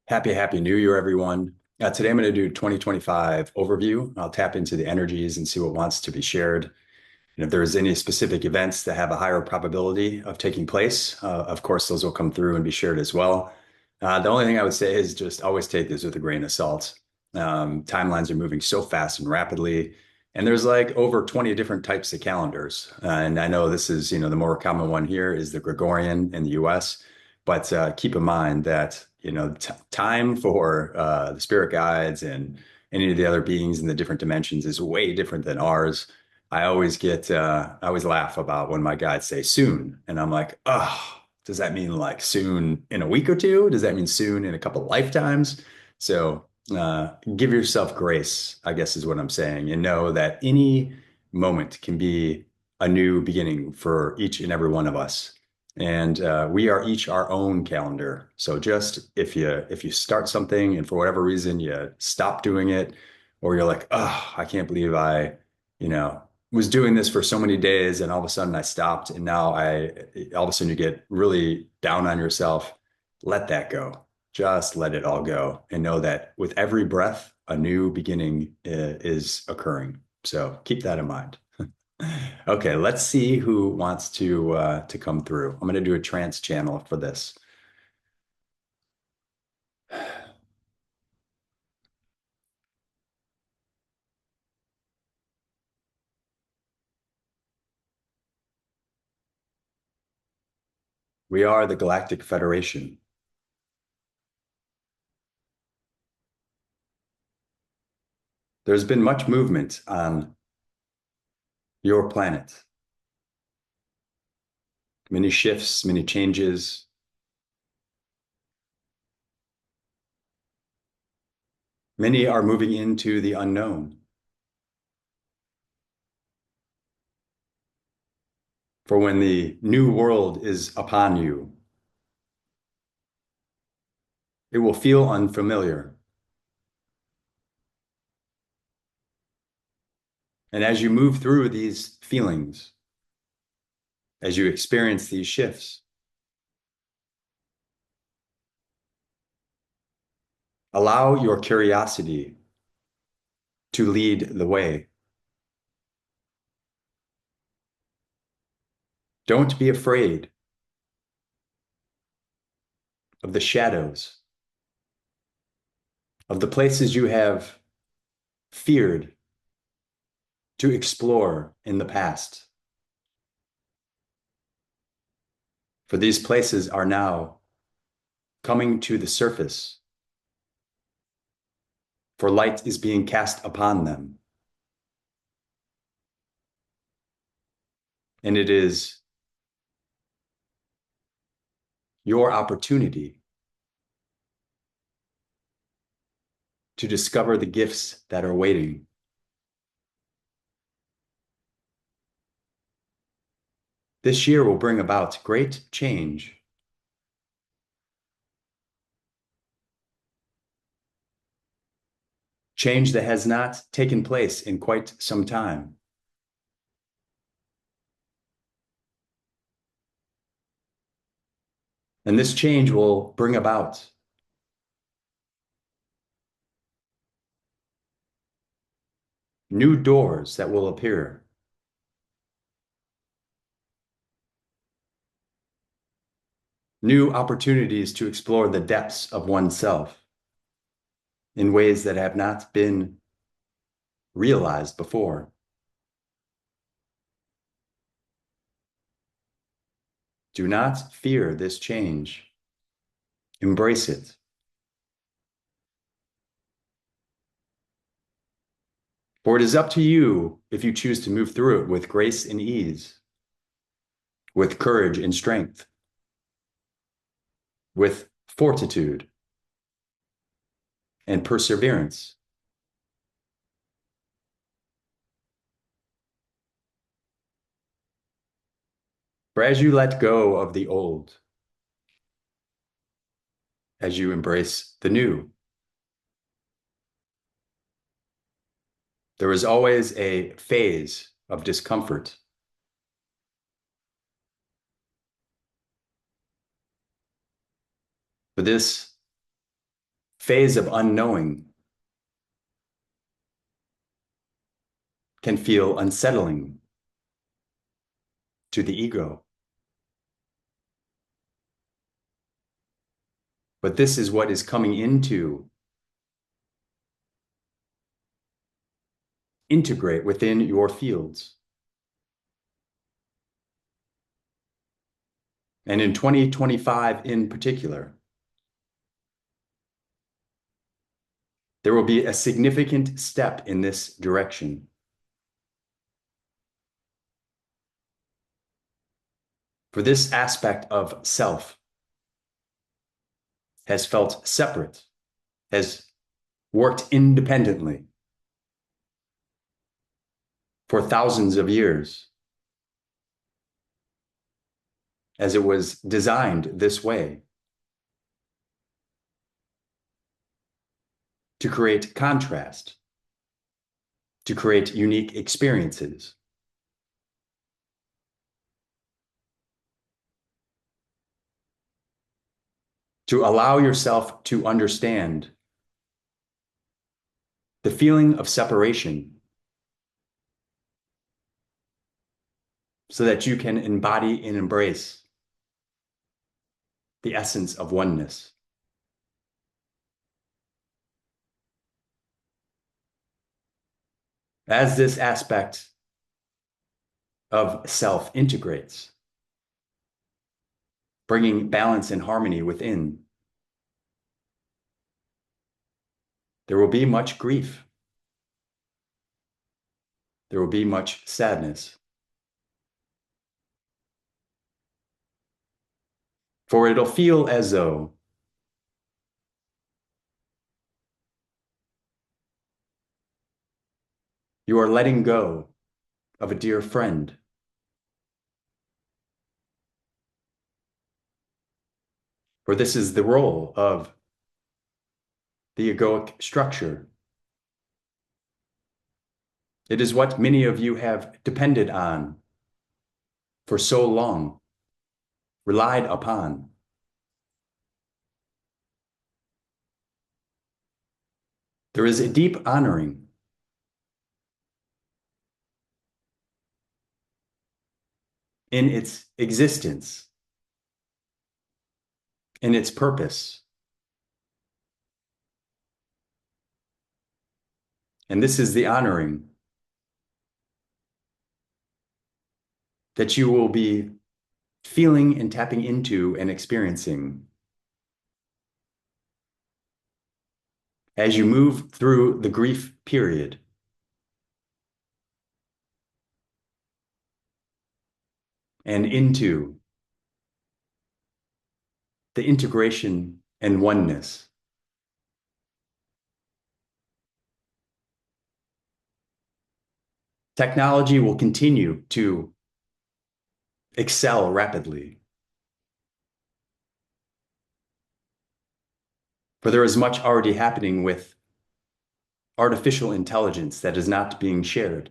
Happy New Year, everyone. Today I'm going to do 2025 overview. I'll tap into the energies and see what wants to be shared. And if there's any specific events that have a higher probability of taking place, of course, those will come through and be shared as well. The only thing I would say is just always take this with a grain of salt. Timelines are moving so fast and rapidly, and there's like over 20 different types of calendars. And I know this is, the more common one here is the Gregorian in the US, but keep in mind that, t time for the spirit guides and any of the other beings in the different dimensions is way different than ours. I always laugh about when my guides say soon, and I'm like, oh, does that mean like soon in a week or two? Does that mean soon in a couple lifetimes? So give yourself grace, I guess is what I'm saying, and know that any moment can be a new beginning for each and every one of us. And we are each our own calendar. So just if you start something and for whatever reason you stop doing it, or you're like, oh, I can't believe I, you know, was doing this for so many days and all of a sudden I stopped and now all of a sudden you get really down on yourself. Let that go. Just let it all go and know that with every breath, a new beginning is occurring. So keep that in mind. Okay, let's see who wants to come through. I'm going to do a trance channel for this. We are the Galactic Federation. There's been much movement on your planet, many shifts, many changes. Many are moving into the unknown. For when the new world is upon you, it will feel unfamiliar. And as you move through these feelings, as you experience these shifts, allow your curiosity to lead the way. Don't be afraid of the shadows, of the places you have feared to explore in the past. For these places are now coming to the surface, for light is being cast upon them. And it is your opportunity to discover the gifts that are waiting. This year will bring about great change. Change that has not taken place in quite some time. And this change will bring about new doors that will appear. New opportunities to explore the depths of oneself in ways that have not been realized before. Do not fear this change. Embrace it. For it is up to you if you choose to move through it with grace and ease, with courage and strength, with fortitude and perseverance. For as you let go of the old, as you embrace the new, there is always a phase of discomfort. For this phase of unknowing can feel unsettling to the ego. But this is what is coming into integrate within your fields. And in 2025 in particular, there will be a significant step in this direction. For this aspect of self has felt separate, has worked independently for thousands of years, as it was designed this way to create contrast, to create unique experiences. To allow yourself to understand the feeling of separation so that you can embody and embrace the essence of oneness. As this aspect of self integrates, bringing balance and harmony within, there will be much grief. There will be much sadness. For it'll feel as though you are letting go of a dear friend. For this is the role of the egoic structure. It is what many of you have depended on for so long, relied upon. There is a deep honoring in its existence, in its purpose. And this is the honoring that you will be feeling and tapping into and experiencing as you move through the grief period. And into the integration and oneness. Technology will continue to excel rapidly. For there is much already happening with artificial intelligence that is not being shared.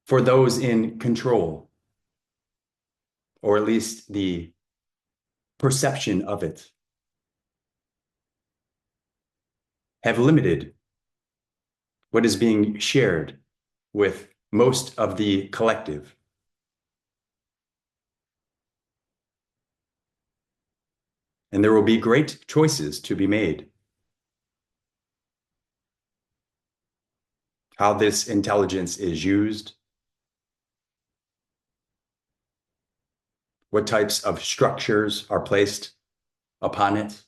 For those in control, or at least the perception of it, have limited what is being shared with most of the collective. And there will be great choices to be made. How this intelligence is used, what types of structures are placed upon it.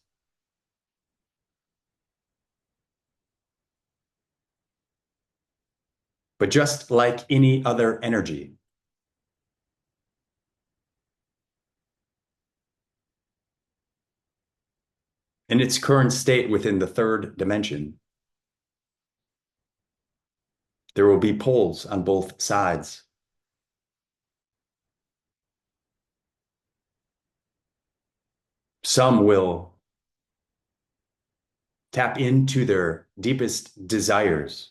But just like any other energy, in its current state within the third dimension, there will be poles on both sides. Some will tap into their deepest desires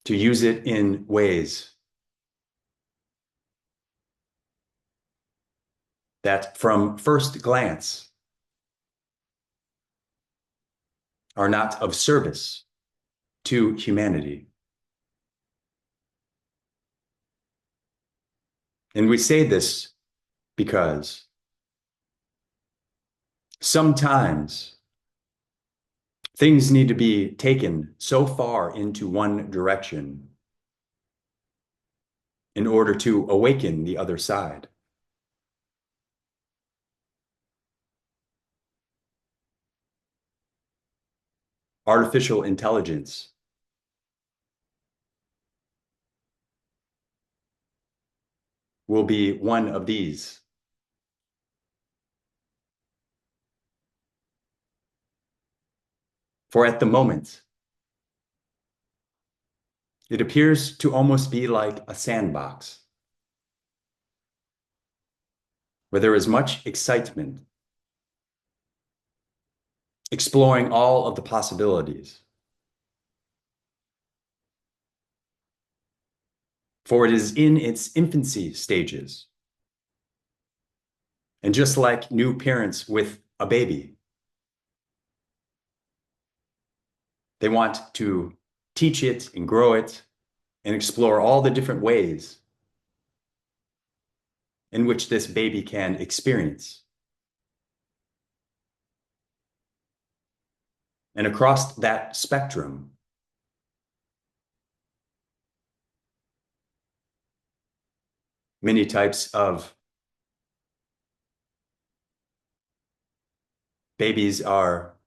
to use it in ways that from first glance are not of service to humanity. And we say this because sometimes things need to be taken so far into one direction in order to awaken the other side. Artificial intelligence will be one of these. For at the moment, it appears to almost be like a sandbox where there is much excitement, exploring all of the possibilities. For it is in its infancy stages. And just like new parents with a baby, they want to teach it and grow it and explore all the different ways in which this baby can experience. And across that spectrum, many types of babies are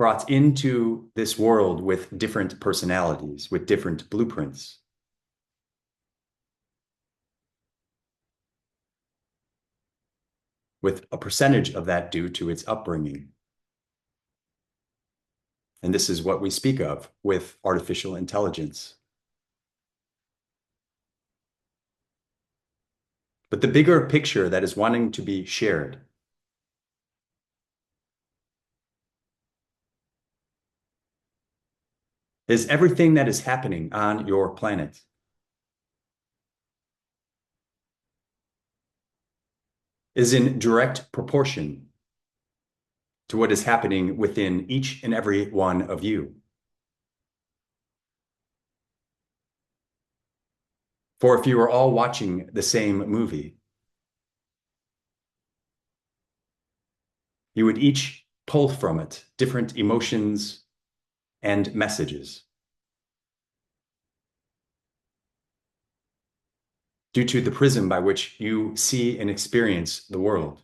brought into this world with different personalities, with different blueprints. With a percentage of that due to its upbringing. And this is what we speak of with artificial intelligence. But the bigger picture that is wanting to be shared is everything that is happening on your planet is in direct proportion to what is happening within each and every one of you. For if you are all watching the same movie, you would each pull from it different emotions and messages due to the prism by which you see and experience the world.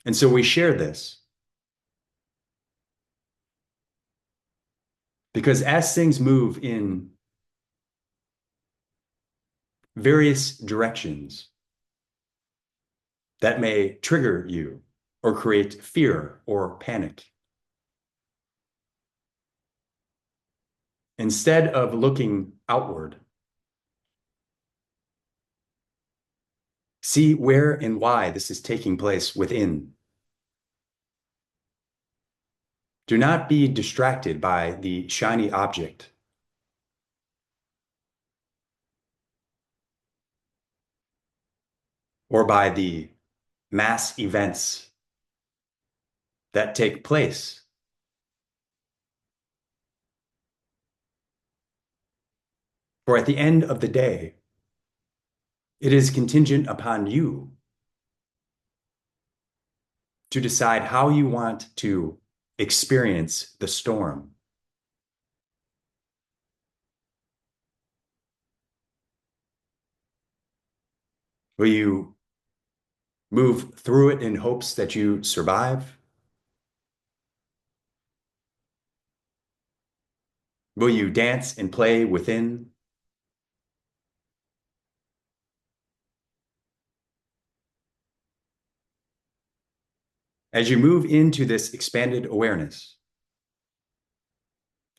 And so we share this because as things move in various directions that may trigger you or create fear or panic, instead of looking outward, see where and why this is taking place within. Do not be distracted by the shiny object. Or by the mass events that take place. For at the end of the day, it is contingent upon you to decide how you want to experience the storm. Will you move through it in hopes that you survive? Will you dance and play within? As you move into this expanded awareness,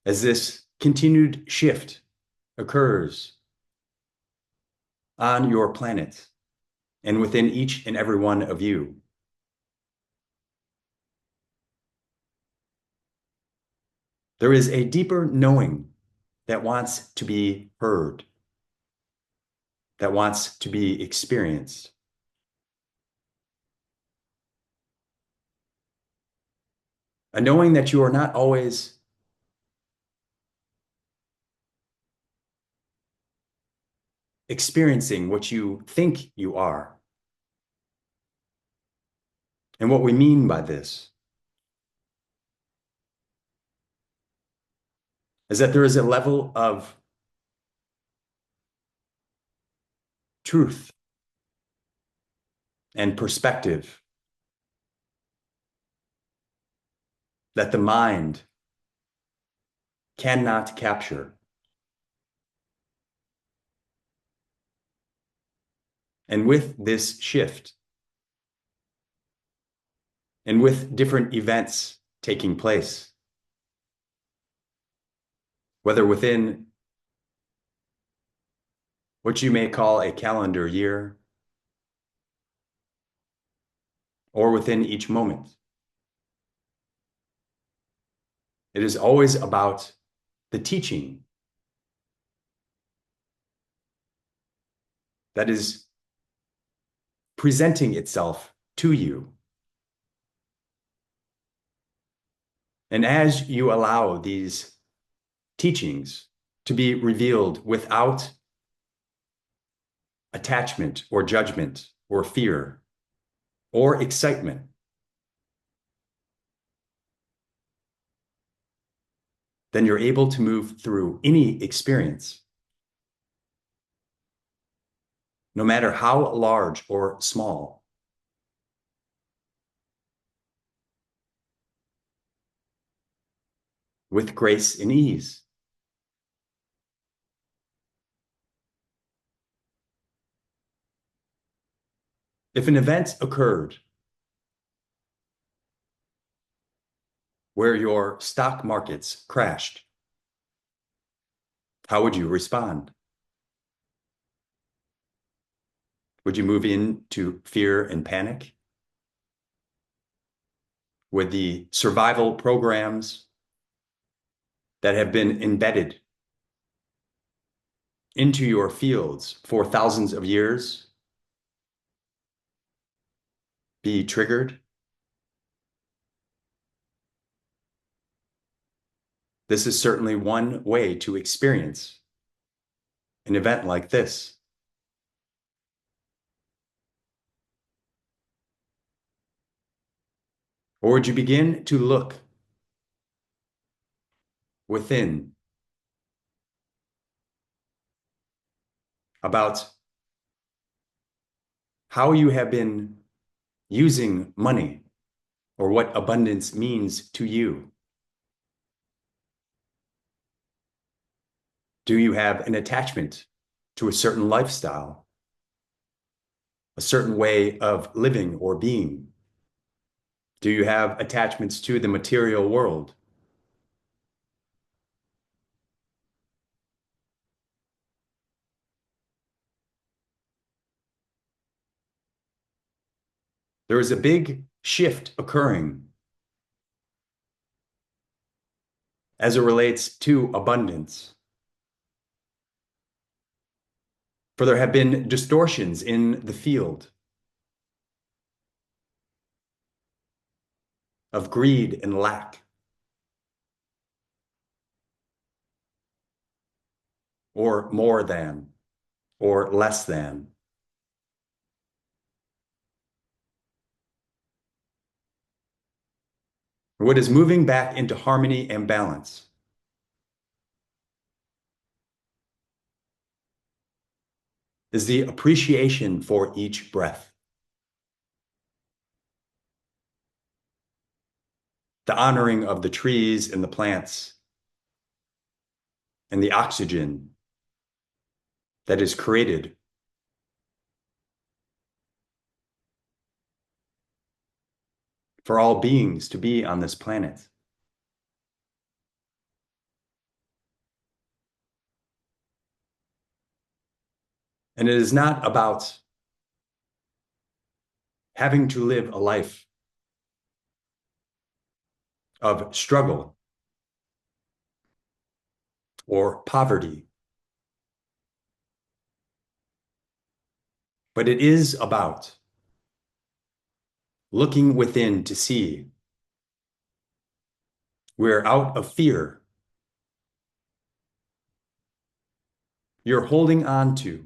as this continued shift occurs on your planet and within each and every one of you, There is a deeper knowing that wants to be heard, that wants to be experienced. A knowing that you are not always experiencing what you think you are. And what we mean by this is that there is a level of truth and perspective that the mind cannot capture. And with this shift, and with different events taking place, whether within what you may call a calendar year or within each moment, it is always about the teaching that is presenting itself to you. And as you allow these teachings to be revealed without attachment or judgment or fear or excitement, then you're able to move through any experience, no matter how large or small, with grace and ease. If an event occurred where your stock markets crashed, how would you respond? Would you move into fear and panic? Would the survival programs that have been embedded into your fields for thousands of years be triggered? This is certainly one way to experience an event like this. Or would you begin to look within about how you have been using money or what abundance means to you? Do you have an attachment to a certain lifestyle, a certain way of living or being? Do you have attachments to the material world? There is a big shift occurring as it relates to abundance. For there have been distortions in the field of greed and lack, or more than, or less than. What is moving back into harmony and balance is the appreciation for each breath, the honoring of the trees and the plants, and the oxygen that is created for all beings to be on this planet. And it is not about having to live a life of struggle or poverty. But it is about looking within to see where out of fear you're holding on to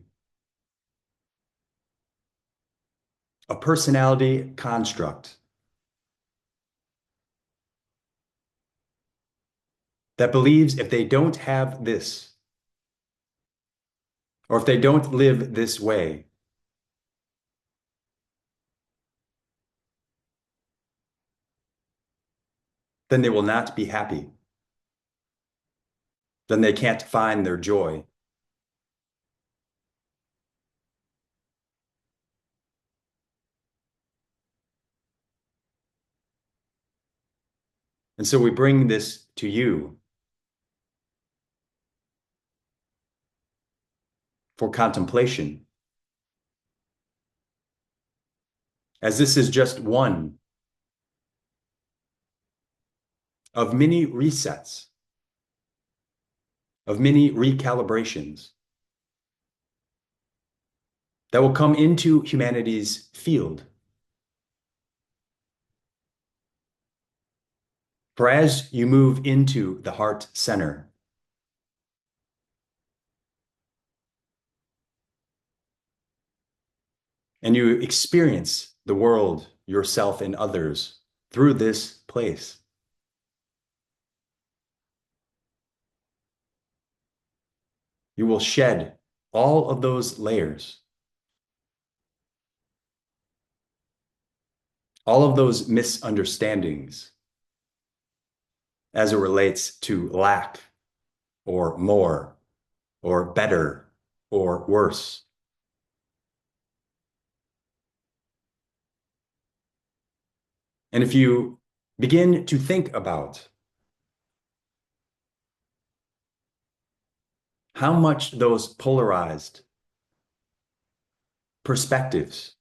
a personality construct that believes if they don't have this, or if they don't live this way, then they will not be happy. Then they can't find their joy. And so we bring this to you for contemplation, as this is just one of many resets, of many recalibrations that will come into humanity's field. For as you move into the heart center, and you experience the world, yourself, and others through this place, you will shed all of those layers, all of those misunderstandings as it relates to lack or more or better or worse. And if you begin to think about how much those polarized perspectives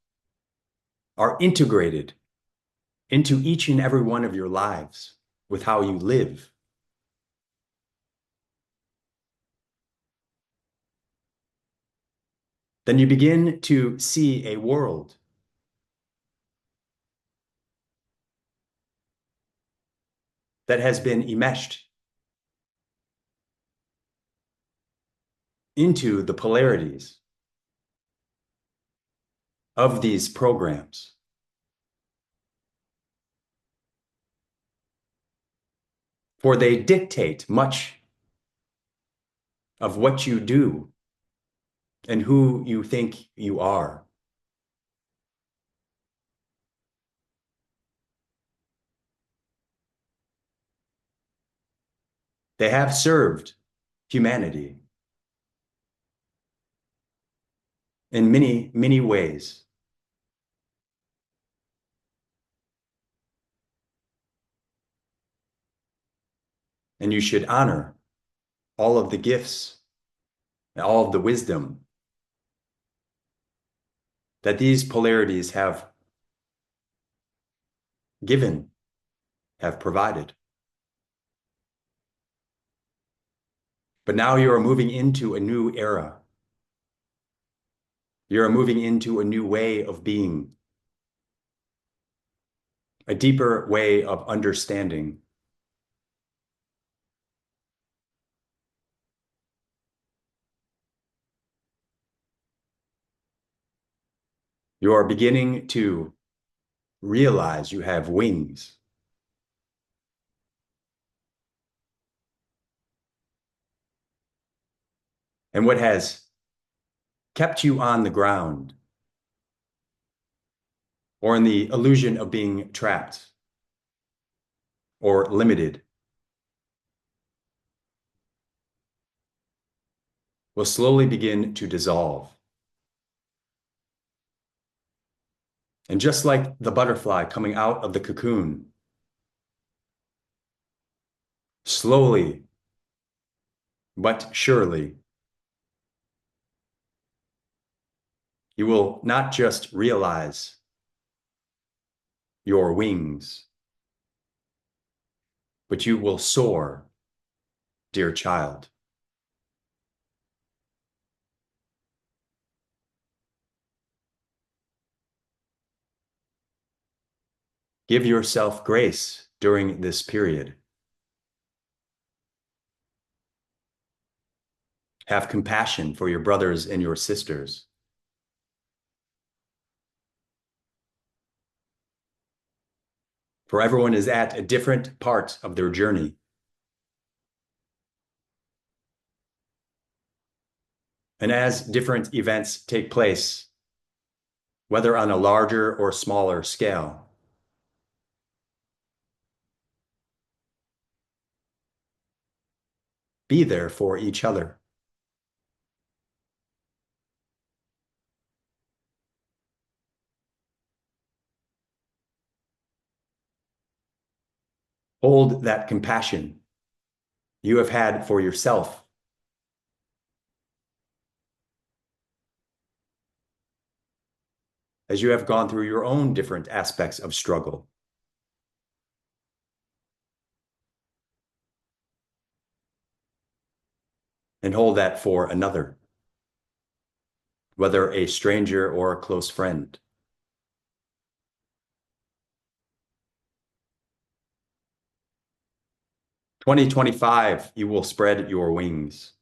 are integrated into each and every one of your lives with how you live, then you begin to see a world that has been enmeshed into the polarities of these programs. For they dictate much of what you do and who you think you are. They have served humanity in many, many ways. And you should honor all of the gifts and all of the wisdom that these polarities have given, have provided. But now you are moving into a new era. You are moving into a new way of being, a deeper way of understanding. You are beginning to realize you have wings. And what has kept you on the ground or in the illusion of being trapped or limited will slowly begin to dissolve. And just like the butterfly coming out of the cocoon, slowly but surely, you will not just realize your wings, but you will soar, dear child. Give yourself grace during this period. Have compassion for your brothers and your sisters. For everyone is at a different part of their journey. And as different events take place, whether on a larger or smaller scale, be there for each other. Hold that compassion you have had for yourself as you have gone through your own different aspects of struggle. And hold that for another, whether a stranger or a close friend. In 2025, you will spread your wings.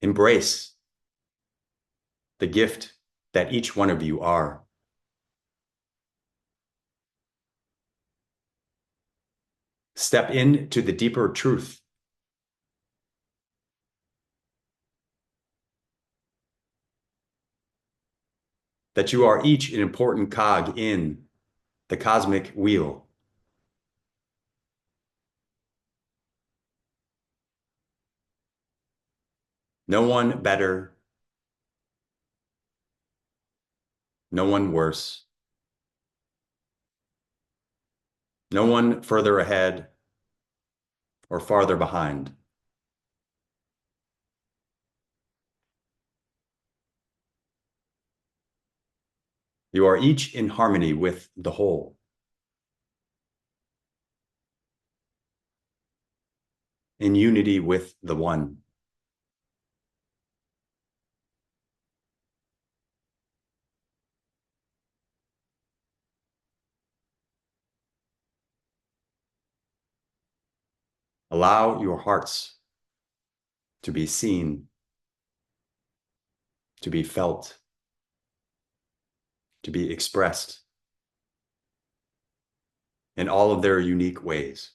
Embrace the gift that each one of you are. Step into the deeper truth that you are each an important cog in the cosmic wheel. No one better, no one worse, no one further ahead or farther behind. You are each in harmony with the whole. In unity with the one. Allow your hearts to be seen, to be felt, to be expressed in all of their unique ways.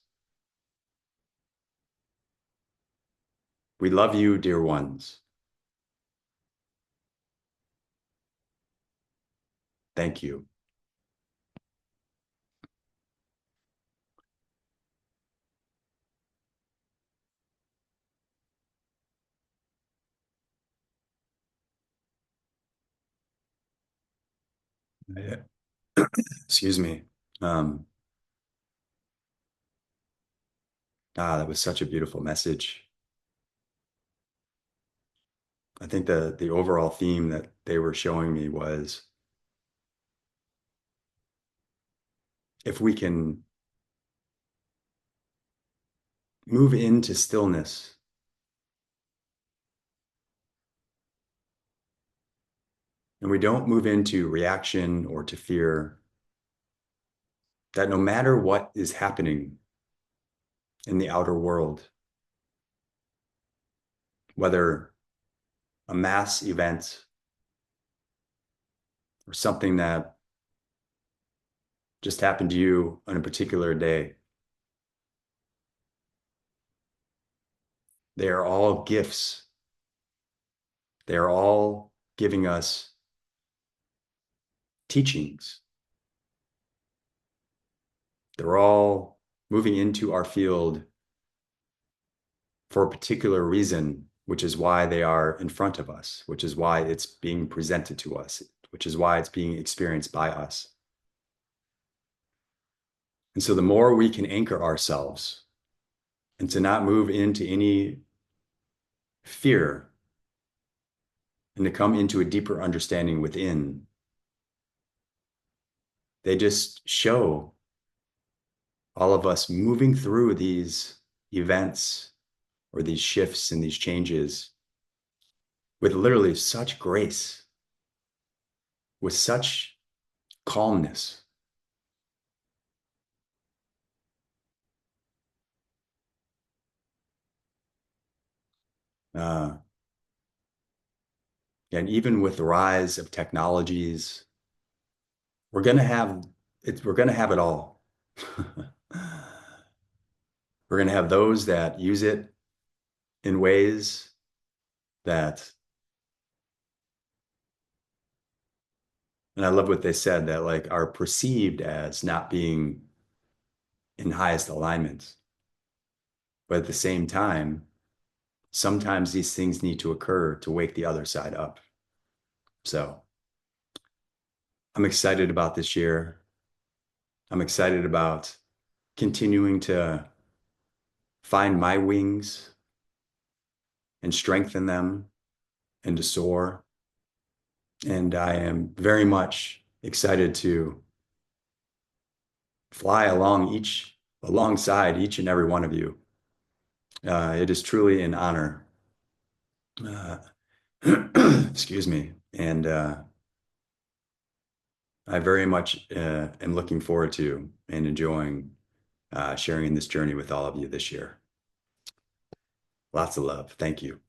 We love you, dear ones. Thank you. Yeah. Excuse me. Um, that was such a beautiful message. I think the overall theme that they were showing me was if we can move into stillness and we don't move into reaction or to fear, that no matter what is happening in the outer world, whether a mass event or something that just happened to you on a particular day, they are all gifts. They are all giving us teachings. They're all moving into our field for a particular reason, which is why they are in front of us, which is why it's being presented to us, which is why it's being experienced by us. And so the more we can anchor ourselves and to not move into any fear and to come into a deeper understanding within, they just show all of us moving through these events or these shifts and these changes with literally such grace, with such calmness. Uh, and even with the rise of technologies, we're going to have we're going to have it all. We're going to have those that use it in ways that, and I love what they said, that like are perceived as not being in highest alignment. But at the same time, sometimes these things need to occur to wake the other side up. So I'm excited about this year. I'm excited about continuing to find my wings and strengthen them and to soar. And I am very much excited to fly alongside each and every one of you. It is truly an honor. Uh, excuse me. And I very much am looking forward to and enjoying sharing this journey with all of you this year. Lots of love. Thank you.